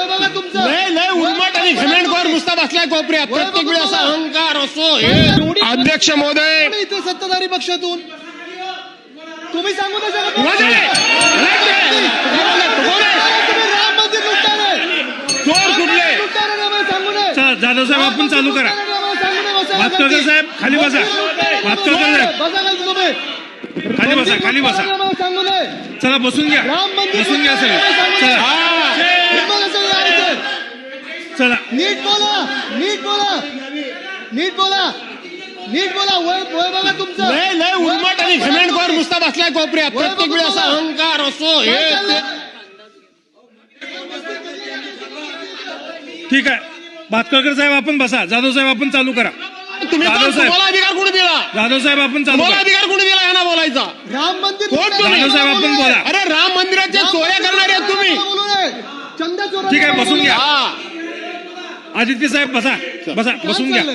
बघा तुमचं लय उर्मट आणि घमेंडखोर नुसता बसलाय कोपऱ्यात. प्रत्येक वेळी असा अहंकार असो. अध्यक्ष महोदय, इथे सत्ताधारी पक्षातून तुम्ही सांगू नाही शकत. तुम्ही राम मंदिर लुटणारे, चोर कुठले? लुटणारे आम्हाला सांगू नये. जाधव साहेब आपण चालू करा. सांगू नये बसा. भातकर साहेब खाली बसा. भातकर साहेब बसा खाली तुम्ही. खाली बसा, खाली बसा. आम्हाला सांगू नये. चला बसून घ्या, राम मंदिर बसून घ्या सगळे. चला चला नीट बोला, नीट बोला, नीट बोला, नीट बोला. वय बघा तुमचं. लय उर्मट आणि घमेंडखोर नुसता बसलाय कोपऱ्यात. प्रत्येक वेळी असा अहंकार असो. ठीक आहे. भातकर साहेब आपण बसा. जाधव साहेब आपण चालू करा. तुम्ही जाधव साहेब. तुम्हाला अधिकार कोणी दिला? जाधव साहेब आपण चालू तुम्हाला करा. अधिकार कोणी दिला यांना बोलायचा? राम मंदिर कोण तुम्ही? जाधव साहेब आपण बोला. अरे राम मंदिराच्या चोऱ्या करणारे आहेत तुम्ही. बोलू नये. चंदा चोरा ठीक आहे, बसून घ्या. हा. आदित्य साहेब बसा, बसा, बसून घ्या.